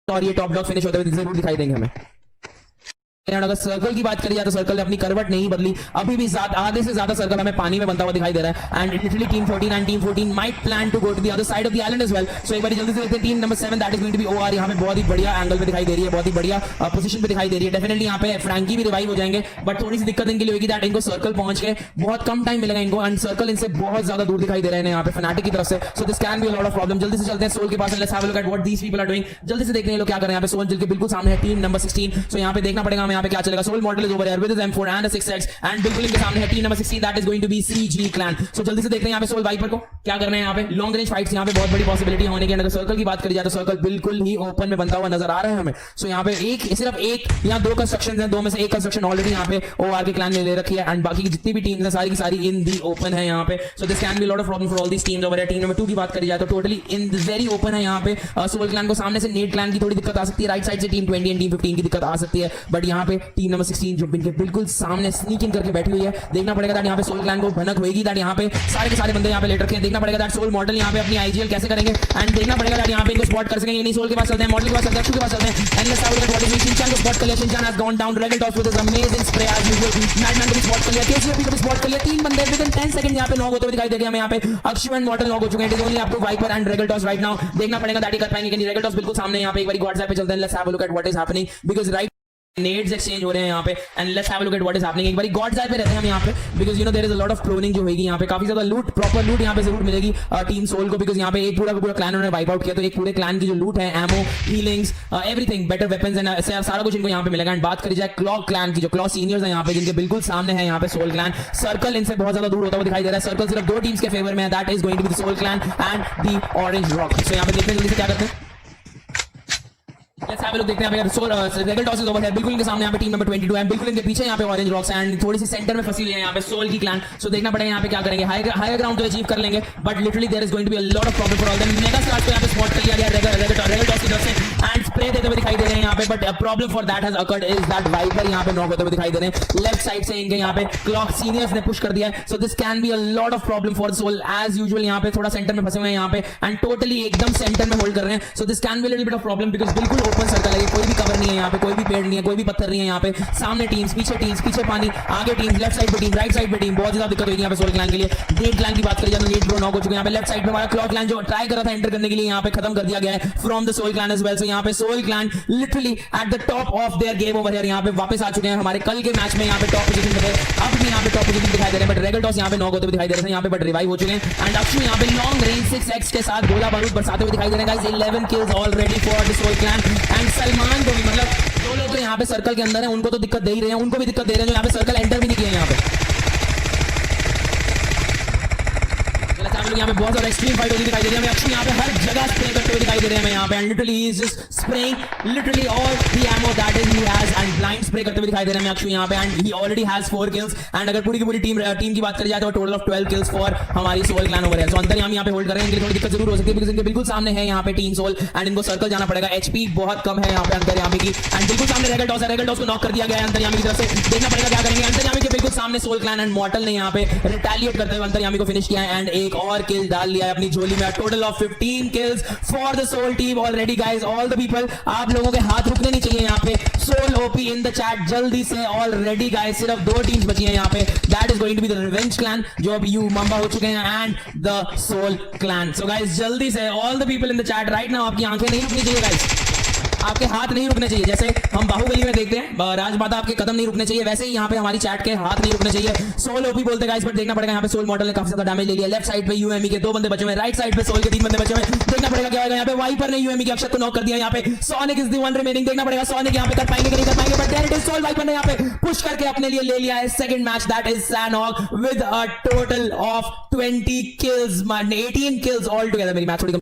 और ये top dog finish होते हुए जरूर दिखाई देंगे हमें। अगर सर्कल की बात करी जाए तो सर्कल ने अपनी करवट नहीं बदली, अभी भी आधे से ज्यादा सर्कल हमें पानी में बनता हुआ दिखाई दे रहा है। And literally team 14 and team 14 might plan to go to the other side of the island as well. सो एक बार जल्दी से देखते हैं team number 7 that is going to be or. यहां पे बहुत ही बढ़िया एंगल पे दिखाई दे रही है, बहुत ही बढ़िया पोजीशन पे दिखाई दे रही है। डेफिनेटली यहां पे फ्रैंकी भी रिवाइव हो जाएंगे, बट थोड़ी सी दिक्कत इनके लिए होगी दैट इनको सर्कल पहुंच के बहुत कम टाइम मिलेगा इनको, एंड सर्कल इनसे बहुत ज्यादा दूर दिखाई दे रहे हैं यहां पे फनाटिक की तरफ से। So this can be a lot of problem. जल्दी से चलते हैं सोल के पास, let's have a look at what these people are doing. जल्दी से देखते हैं लोग क्या कर रहे हैं। यहां पे सोल जिल के बिल्कुल सामने है टीम नंबर 16। सो यहां पे देखना पड़ेगा हमें यहां पे क्या चलेगा। Soul Mortal is over here with his M4 and a 6x and बिल्कुल इनके सामने है team number 16 that is going to be CG clan। सो जल्दी से देखते हैं यहाँ पे सोल वाइपर को क्या करना है। यहाँ पे लॉन्ग रेंज फाइट्स यहाँ पे बहुत बड़ी पॉसिबिलिटी होने की। अगर सर्कल की बात करी जाए तो सर्कल बिल्कुल ही ओपन में बनता हुआ नजर आ रहा है हमें। सो यहाँ पे सिर्फ एक या दो कंस्ट्रक्शन है, दो में से एक कंस्ट्रक्शन ऑलरेडी यहाँ पे ओआर के क्लैन ने ले रखी है, एंड बाकी की जितनी भी टीम्स है सारी की सारी इन दी ओपन है यहाँ पे। So this can be lot of problem for all these teams over. Team number 2 की बात करी जाए तो टोटली इन वेरी ओपन है यहाँ पे। सोल क्लैन को सामने से नेट क्लैन की थोड़ी दिक्कत आ सकती है, राइट साइड से टीम 20 एंड टीम 15 की दिक्कत आ सकती है, बट यहाँ पे टीम नंबर 16 जो इनके बिल्कुल सामने स्नीकिंग करके बैठी हुई है। देखना पड़ेगा दैट यहाँ पे सोल क्लैन को भनक होगी दैट यहाँ पे सारे के सारे बंदे यहाँ पे लेट रखे हैं। देखना पड़ेगा दैट सोल मॉडल यहाँ पे अपनी आईजीएल कैसे करेंगे, एंड देखना पड़ेगा दैट यहाँ पे इनको स्पॉट कर सकेंगे नहीं। सोल के पास चलते हैं, मॉडल के पास चलते हैं, अक्षु के पास चलते हैं, and let's have a look at what is Shinchan को स्पॉट कर लिया। Shinchan has gone down, Regaltos with his amazing spray as usual. Madman को भी स्पॉट कर लिया, केसीएफ को भी स्पॉट कर लिया। तीन बंदे विद इन 10 सेकंड यहाँ पे नॉक होते हुए दिखाई देंगे हमें। यहाँ पे अक्षु एंड मॉडल नॉक हो चुके हैं। It is only up to Viper and Regaltos right now. देखना पड़ेगा दैट ही कर पाएंगे कि नहीं। रेगल टॉस बिल्कुल सामने यहाँ पे एक बार व्हाट्सएप पे चलते हैं, let's have a look at what is happening because right nades exchange हो रहे हैं यहाँ पे, and let's have a look at what is happening. एक बार गॉड्स आई पे रहते हैं हम यहाँ पे because you know there is a lot of cloning जो होगी यहाँ पे। काफी ज्यादा लूट, प्रॉपर लूट यहाँ पे जरूर मिलेगी टीम सोल को, बिकॉज़ यहाँ पे एक पूरा क्लैन उन्होंने वाइप आउट किया, तो एक पूरे क्लैन की जो लूट है, ammo, healings, everything, better weapons and सारा कुछ इनको यहाँ पे मिलेगा। एंड बात करी जाए क्लॉ क्लैन की, जो क्लॉ सीनियर्स है यहाँ पे जिनके बिल्कुल सामने है यहाँ पे सोल क्लैन। सर्कल इनसे बहुत ज्यादा दूर होता हुआ दिखाई दे रहा है। सर्कल सिर्फ दो टीम्स के फेवर में है, that is going to be the Soul clan and the orange rock. So यहाँ पे देखते हैं जल्दी से क्या करते हैं। लेट्स हैव अ लुक, देखते हैं यहाँ पे Soul Regaltos is over है। बिल्कुल इनके सामने यहाँ पे टीम नंबर 22 है, बिल्कुल इनके पीछे यहाँ पे ऑरेंज रॉक्स एंड थोड़ी सी सेंटर में फंसी हुई है यहाँ पे सोल की क्लैन। सो देखना पड़ेगा यहाँ पे क्या करेंगे। हायर ग्राउंड तो अचीव कर लेंगे, but literally there is going to be a lot of problem for all them. Mega Stars को यहाँ पे स्पॉट कर लिया गया रेगल टॉस की तरफ से, एंड स्प्रे देते हुए दिखाई दे रहे हैं यहाँ पे, but problem for that has occurred is that Viper यहाँ पे नॉक होते हुए दिखाई दे रहे हैं। लेफ्ट साइड से इनके यहाँ पे क्लॉक सीनियर्स ने पुश कर दिया है। So this can be a lot of problem for Soul as usual. यहाँ पे थोड़ा सेंटर में फंसे हुए हैं यहाँ पे, एंड टोटली एकदम सेंटर में होल्ड कर रहे हैं। सो this can be little bit of problem because बिल्कुल ओपन सर्कल है, कोई भी कवर नहीं है यहाँ पे, कोई भी पेड़ नहीं है, कोई भी पत्थर नहीं है यहाँ पे। सामने टीम्स, पीछे पानी, आगे टीम्स, लेफ्ट साइड पे टीम, राइट साइड पे टीम, बहुत ज्यादा दिक्कत होगी यहाँ पे सोल क्लैन के लिए। नेट क्लैन की बात करी जाए तो नेट ब्रो नॉक हो चुके हैं यहाँ पे। लेफ्ट साइड पे हमारा क्लॉक क्लैन जो ट्राई कर रहा था एंटर करने के लिए यहाँ पे खत्म कर दिया गया है from the Soul clan as well. So यहाँ पे Soul clan literally at the top of their game over here यहाँ पे वापस आ चुके हैं। हमारे कल के मैच में यहाँ पे टॉप पोजीशन पे थे, अब भी यहाँ पे टॉप पोजीशन दिखाई दे रहे हैं, बट रेगल टॉस यहाँ पे नॉक होते हुए दिखाई दे रहे हैं यहाँ पे, बट रिवाइव हो चुके हैं। एंड अक्षु यहाँ पे लॉन्ग रेंज 6x के साथ गोला बारूद बरसाते हुए दिखाई दे रहे हैं guys. 11 kills already for the Soul clan, and Salman को भी, मतलब दो लोग तो यहाँ पे सर्कल के अंदर है, उनको तो दिक्कत दे ही रहे हैं, उनको भी दिक्कत दे रहे हैं जो यहाँ पे सर्कल एंटर भी नहीं किए यहाँ पे। यहाँ पे बहुत ज्यादा एक्सट्रीम फाइट होती दिखाई दे रही है हमें। अक्षु यहाँ पे हर जगह स्प्रे करते हुए दिखाई दे रहे हैं हमें यहाँ पे, and literally he is just spraying literally all the ammo that is he has, and blind spray करते हुए दिखाई दे रहे हैं अक्षु यहाँ पे, and he already has 4 kills. And अगर पूरी की पूरी टीम की बात करी जाए तो टोटल ऑफ 12 किल्स फॉर हमारी सोल क्लैन ओवर है। सो अंदर यहाँ पे होल्ड कर रहे हैं, इनके थोड़ी दिक्कत जरूर हो सकती है बिकॉज़ इनके बिल्कुल सामने है यहाँ पे टीम सोल, एंड इनको सर्कल जाना पड़ेगा। एचपी बहुत कम है यहाँ पे अंदर यामी की, एंड बिल्कुल सामने रेगल टॉस है, रेगल टॉस को नॉक कर दिया गया है अंदर यामी की तरफ से। देखना पड़ेगा क्या करेंगे। अंदर यामी के बिल्कुल सामने सोल क्लैन एंड मॉर्टल ने यहाँ पे रिटेलिएट करते हुए अंदर यामी को फिनिश किया है, एंड एक और किल डाल लिया है अपनी झोली में। Total of 15 kills for the Soul team already guys. All the people, आप लोगों के हाथ रुकने नहीं चाहिए यहाँ पे। Soul OP in the chat जल्दी से ऑलरेडी गाइस। सिर्फ 2 टीम्स बची हैं यहाँ पे, that is going to be the revenge clan जो अब यू मंबा हो चुके हैं, and the Soul clan. So guys जल्दी से all the people in the chat right now, आपकी आंखें नहीं रुकनी चाहिए गाइस, आपके हाथ नहीं रुकने चाहिए। जैसे हम बाहुबली में देखते हैं राजमाता, आपके कदम नहीं रुकने चाहिए, वैसे ही यहाँ पे हमारी चैट के हाथ नहीं रुकने चाहिए। सोल ओपी बोलते गाइस, बट देखना पड़ेगा यहाँ पे सोल मॉडल ने काफी ज्यादा डैमेज ले लिया। लेफ्ट साइड पे यूएमई के 2 बंदे बचे हुए हैं, राइट साइड पे सोल के 3 बंदे बचे हुए हैं। देखना पड़ेगा क्या होगा यहाँ पे। वाइपर ने यूएमई के अक्षत को नॉक कर दिया यहाँ पे। Sonic is the one remaining. देखना पड़ेगा सोनिक यहाँ पे कर पाएंगे कि नहीं कर पाएंगे, बट देयर इट इज। सोल वाइपर ने यहाँ पे पुश करके अपने लिए ले लिया है second match, that is सैनॉक with a total of 20 kills, 18 kills all together. मेरी मैच थोड़ी